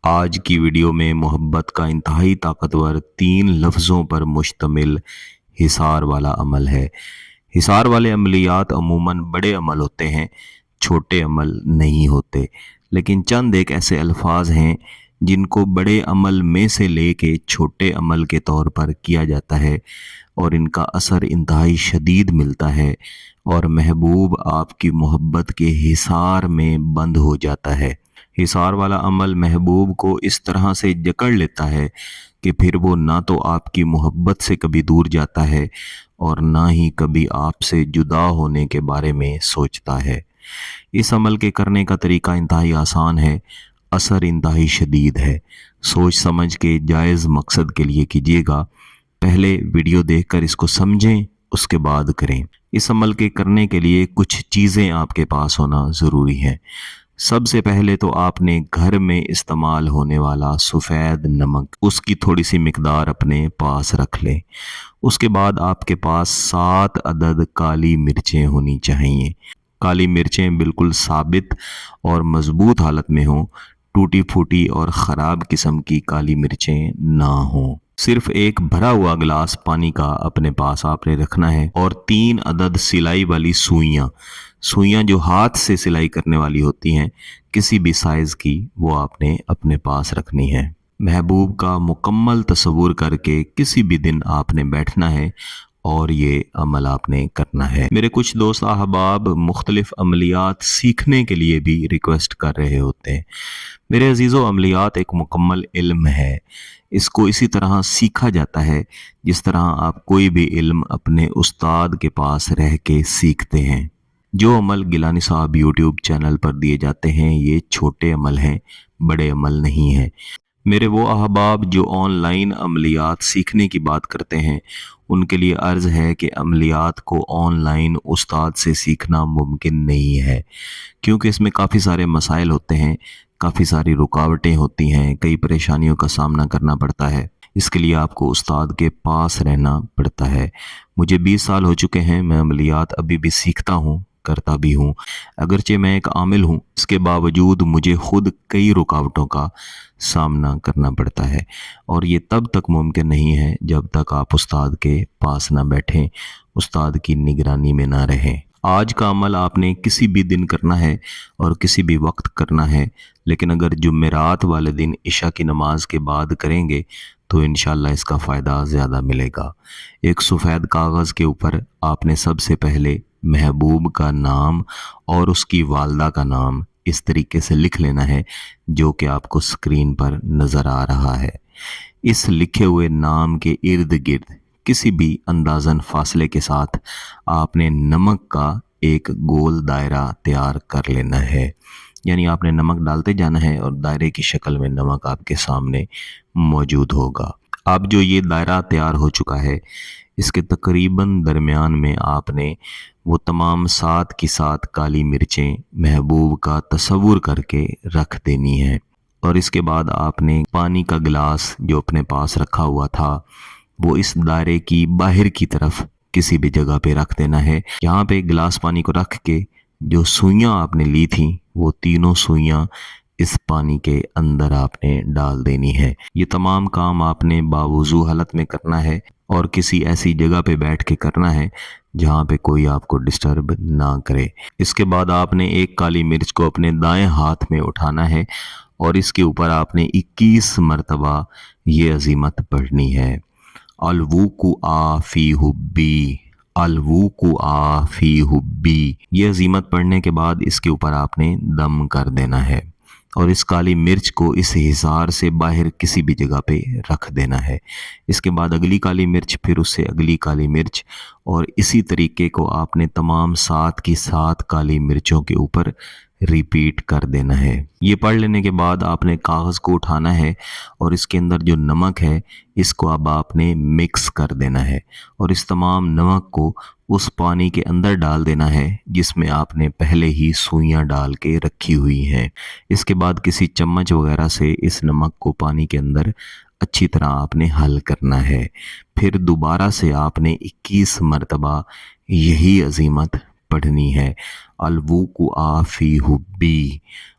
آج کی ویڈیو میں محبت کا انتہائی طاقتور 3 لفظوں پر مشتمل حصار والا عمل ہے۔ حصار والے عملیات عموماً بڑے عمل ہوتے ہیں، چھوٹے عمل نہیں ہوتے، لیکن چند ایک ایسے الفاظ ہیں جن کو بڑے عمل میں سے لے کے چھوٹے عمل کے طور پر کیا جاتا ہے اور ان کا اثر انتہائی شدید ملتا ہے اور محبوب آپ کی محبت کے حصار میں بند ہو جاتا ہے۔ حصار والا عمل محبوب کو اس طرح سے جکڑ لیتا ہے کہ پھر وہ نہ تو آپ کی محبت سے کبھی دور جاتا ہے اور نہ ہی کبھی آپ سے جدا ہونے کے بارے میں سوچتا ہے۔ اس عمل کے کرنے کا طریقہ انتہائی آسان ہے، اثر انتہائی شدید ہے۔ سوچ سمجھ کے جائز مقصد کے لیے کیجیے گا۔ پہلے ویڈیو دیکھ کر اس کو سمجھیں، اس کے بعد کریں۔ اس عمل کے کرنے کے لیے کچھ چیزیں آپ کے پاس ہونا ضروری ہے۔ سب سے پہلے تو آپ نے گھر میں استعمال ہونے والا سفید نمک، اس کی تھوڑی سی مقدار اپنے پاس رکھ لیں۔ اس کے بعد آپ کے پاس 7 عدد کالی مرچیں ہونی چاہیے۔ کالی مرچیں بالکل ثابت اور مضبوط حالت میں ہوں، ٹوٹی پھوٹی اور خراب قسم کی کالی مرچیں نہ ہوں۔ صرف ایک بھرا ہوا گلاس پانی کا اپنے پاس آپ نے رکھنا ہے اور 3 عدد سلائی والی سوئیاں جو ہاتھ سے سلائی کرنے والی ہوتی ہیں، کسی بھی سائز کی، وہ آپ نے اپنے پاس رکھنی ہے۔ محبوب کا مکمل تصور کر کے کسی بھی دن آپ نے بیٹھنا ہے اور یہ عمل آپ نے کرنا ہے۔ میرے کچھ دوست احباب مختلف عملیات سیکھنے کے لیے بھی ریکویسٹ کر رہے ہوتے ہیں۔ میرے عزیزو، عملیات ایک مکمل علم ہے۔ اس کو اسی طرح سیکھا جاتا ہے جس طرح آپ کوئی بھی علم اپنے استاد کے پاس رہ کے سیکھتے ہیں۔ جو عمل گیلانی صاحب یوٹیوب چینل پر دیے جاتے ہیں، یہ چھوٹے عمل ہیں، بڑے عمل نہیں ہیں۔ میرے وہ احباب جو آن لائن عملیات سیکھنے کی بات کرتے ہیں، ان کے لیے عرض ہے کہ عملیات کو آن لائن استاد سے سیکھنا ممکن نہیں ہے، کیونکہ اس میں کافی سارے مسائل ہوتے ہیں، کافی ساری رکاوٹیں ہوتی ہیں، کئی پریشانیوں کا سامنا کرنا پڑتا ہے۔ اس کے لیے آپ کو استاد کے پاس رہنا پڑتا ہے۔ مجھے 20 سال ہو چکے ہیں، میں عملیات ابھی بھی سیکھتا ہوں، کرتا بھی ہوں۔ اگرچہ میں ایک عامل ہوں، اس کے باوجود مجھے خود کئی رکاوٹوں کا سامنا کرنا پڑتا ہے، اور یہ تب تک ممکن نہیں ہے جب تک آپ استاد کے پاس نہ بیٹھیں، استاد کی نگرانی میں نہ رہیں۔ آج کا عمل آپ نے کسی بھی دن کرنا ہے اور کسی بھی وقت کرنا ہے، لیکن اگر جمعرات والے دن عشاء کی نماز کے بعد کریں گے تو انشاءاللہ اس کا فائدہ زیادہ ملے گا۔ ایک سفید کاغذ کے اوپر آپ نے سب سے پہلے محبوب کا نام اور اس کی والدہ کا نام اس طریقے سے لکھ لینا ہے جو کہ آپ کو سکرین پر نظر آ رہا ہے۔ اس لکھے ہوئے نام کے ارد گرد کسی بھی اندازن فاصلے کے ساتھ آپ نے نمک کا ایک گول دائرہ تیار کر لینا ہے، یعنی آپ نے نمک ڈالتے جانا ہے اور دائرے کی شکل میں نمک آپ کے سامنے موجود ہوگا۔ اب جو یہ دائرہ تیار ہو چکا ہے، اس کے تقریباً درمیان میں آپ نے وہ تمام 7 کی 7 کالی مرچیں محبوب کا تصور کر کے رکھ دینی ہیں، اور اس کے بعد آپ نے پانی کا گلاس جو اپنے پاس رکھا ہوا تھا وہ اس دائرے کی باہر کی طرف کسی بھی جگہ پہ رکھ دینا ہے۔ یہاں پہ گلاس پانی کو رکھ کے جو سوئیاں آپ نے لی تھیں، وہ تینوں سوئیاں اس پانی کے اندر آپ نے ڈال دینی ہے۔ یہ تمام کام آپ نے باوضو حالت میں کرنا ہے اور کسی ایسی جگہ پہ بیٹھ کے کرنا ہے جہاں پہ کوئی آپ کو ڈسٹرب نہ کرے۔ اس کے بعد آپ نے ایک کالی مرچ کو اپنے دائیں ہاتھ میں اٹھانا ہے اور اس کے اوپر آپ نے 21 مرتبہ یہ عزیمت پڑھنی ہے: الوقوع فی حبی، الوقوع فی حبی۔ یہ عزیمت پڑھنے کے بعد اس کے اوپر آپ نے دم کر دینا ہے اور اس کالی مرچ کو اس حصار سے باہر کسی بھی جگہ پہ رکھ دینا ہے۔ اس کے بعد اگلی کالی مرچ، پھر اس سے اگلی کالی مرچ، اور اسی طریقے کو آپ نے تمام 7 کی 7 کالی مرچوں کے اوپر ریپیٹ کر دینا ہے۔ یہ پڑھ لینے کے بعد آپ نے کاغذ کو اٹھانا ہے اور اس کے اندر جو نمک ہے اس کو اب آپ نے مکس کر دینا ہے اور اس تمام نمک کو اس پانی کے اندر ڈال دینا ہے جس میں آپ نے پہلے ہی سوئیاں ڈال کے رکھی ہوئی ہیں۔ اس کے بعد کسی چمچ وغیرہ سے اس نمک کو پانی کے اندر اچھی طرح آپ نے حل کرنا ہے۔ پھر دوبارہ سے آپ نے 21 مرتبہ یہی عزیمت پڑھنی ہے: الوقوع فی حبی،